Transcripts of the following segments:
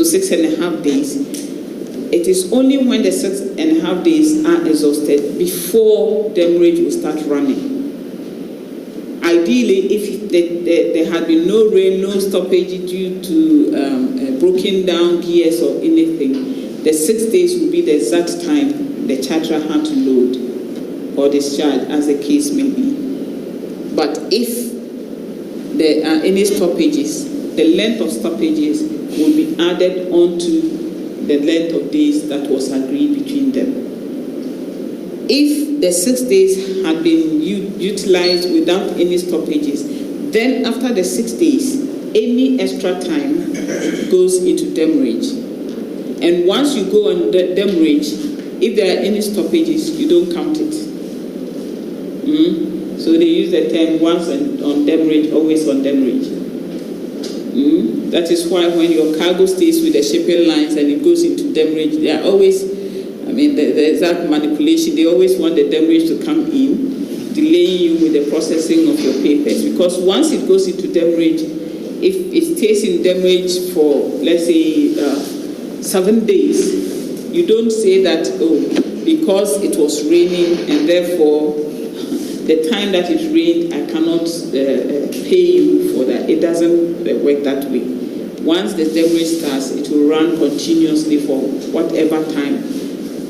6.5 days. It is only when the 6.5 days are exhausted before demurrage will start running. Ideally, if there had been no rain, no stoppage due to broken down gears or anything, the 6 days will be the exact time the charterer had to load or discharge, as the case may be. But if there are any stoppages, the length of stoppages will be added onto the length of days that was agreed between them. If the 6 days had been utilized without any stoppages, then after the 6 days, any extra time goes into demurrage. And once you go on demurrage, if there are any stoppages, you don't count it. So they use the term once on demurrage, always on demurrage. That is why when your cargo stays with the shipping lines and it goes into demurrage, they are always, there's that manipulation. They always want the demurrage to come in, delaying you with the processing of your papers. Because once it goes into demurrage, if it stays in demurrage for, let's say, 7 days, you don't say that, because it was raining and therefore the time that it rained, I cannot pay you for that. It doesn't work that way. Once the demurrage starts, it will run continuously for whatever time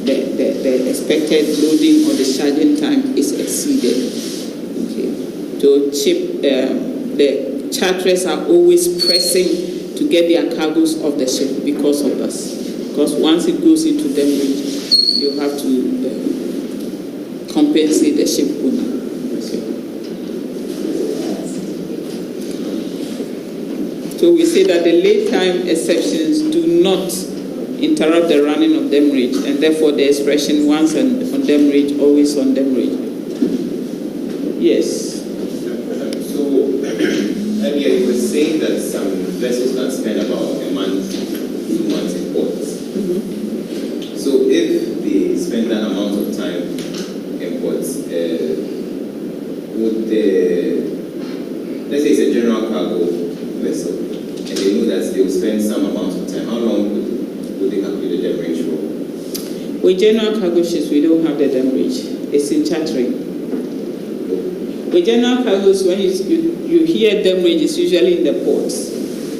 the expected loading or discharging time is exceeded. Okay. So the charterers are always pressing to get their cargoes off the ship because of this. Because once it goes into demurrage, you have to compensate the ship owner. So we say that the late time exceptions do not interrupt the running of demurrage, and therefore the expression once on demurrage, always on demurrage. Yes. So earlier you were saying that some vessels can spend about a month, 2 months in ports. So if they spend that amount of time in ports, would let's say it's a general cargo vessel, and they know that they will spend some amount of time, how long would they calculate the demurrage for? With general cargo ships, we don't have the demurrage. It's in chartering. With general cargos, when you hear demurrage, it's usually in the ports,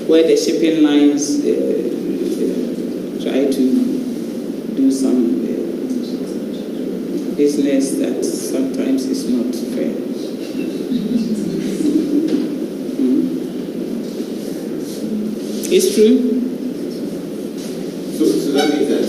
where the shipping lines try to do some business that sometimes is not fair. It's true. So that means that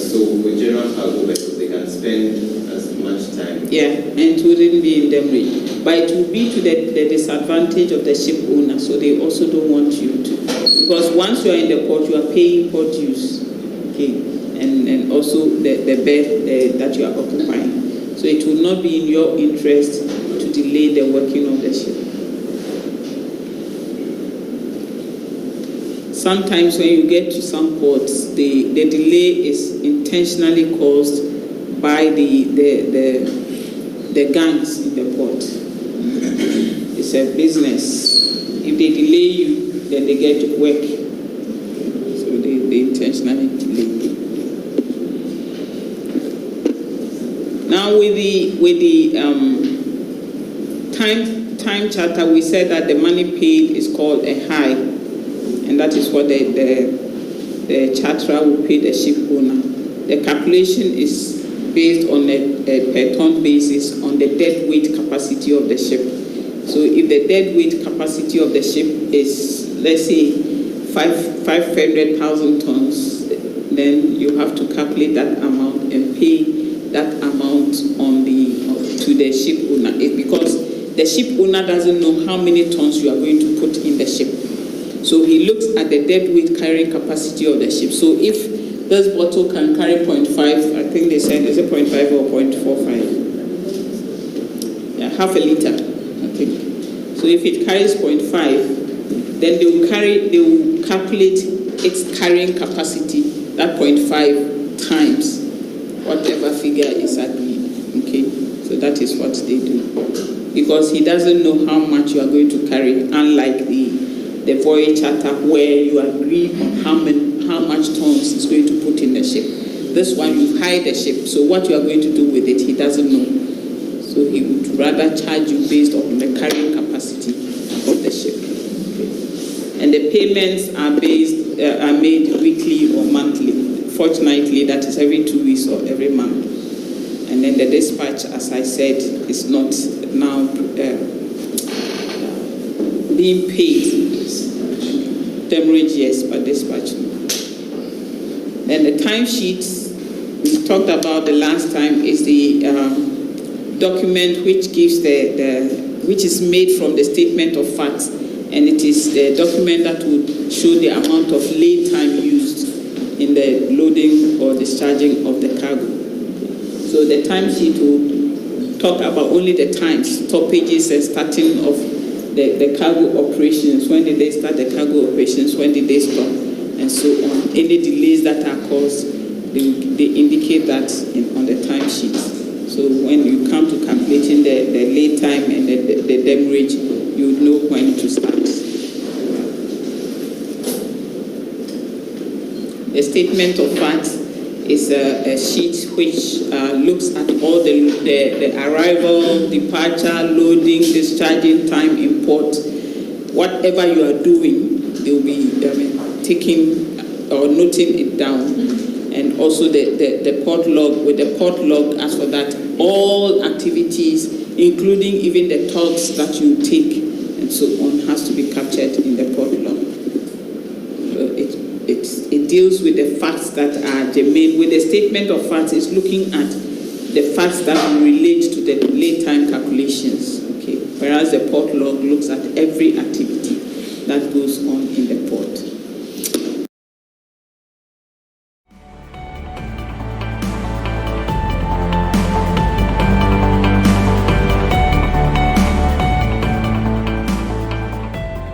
with general cargo vessels, they can spend as much time. Yeah, and it wouldn't be in demurrage. But it will be to the disadvantage of the ship owner, so they also don't want you to. Because once you are in the port, you are paying port dues. Okay, and also the berth that you are occupying. So it will not be in your interest to delay the working of the ship. Sometimes when you get to some ports, the delay is intentionally caused by the gangs in the port. It's a business. If they delay you, then they get to work. So they intentionally delay. Now with the time charter, we said that the money paid is called a high, and that is what the charterer will pay the ship owner. The calculation is based on a per ton basis on the deadweight capacity of the ship. So if the deadweight capacity of the ship is, let's say, 500,000 tons, then you have to calculate that amount and pay that amount to the ship owner. Because the ship owner doesn't know how many tons you are going to put in the ship. So he looks at the deadweight carrying capacity of the ship. So if this bottle can carry 0.5, I think they said, is it 0.5 or 0.45? Yeah, half a liter, I think. So if it carries 0.5, then they will calculate its carrying capacity, that 0.5 times whatever figure is agreed. Okay, so that is what they do. Because he doesn't know how much you are going to carry, unlike the voyage charter where you agree on how how much tons he's going to put in the ship. This one, you hire the ship, so what you are going to do with it, he doesn't know. So he would rather charge you based on the carrying capacity of the ship. Okay. And the payments are made weekly or monthly, fortnightly, that is every 2 weeks or every month. And then the dispatch, as I said, is not now being paid. Demurrage, yes, but dispatch no. Then the timesheets we talked about the last time is the document which gives which is made from the statement of facts, and it is the document that would show the amount of lay time used in the loading or discharging of the cargo. So the timesheet will talk about only the times, stoppages, and starting of the cargo operations. When did they start the cargo operations? When did they stop? And so on. Any delays that are caused, they indicate that on the timesheet. So when you come to calculating the lay time and the demurrage, you would know when to start. The statement of facts is a sheet which looks at all the arrival, departure, loading, discharging, time, import. Whatever you are doing, they will be taking or noting it down. And also the port log. With the port log, as for that, all activities, including even the talks that you take and so on, has to be captured in the port log. It deals with the facts that are germane. With the statement of facts, it's looking at the facts that relate to the lay time calculations. Okay, whereas the port log looks at every activity that goes on in the port.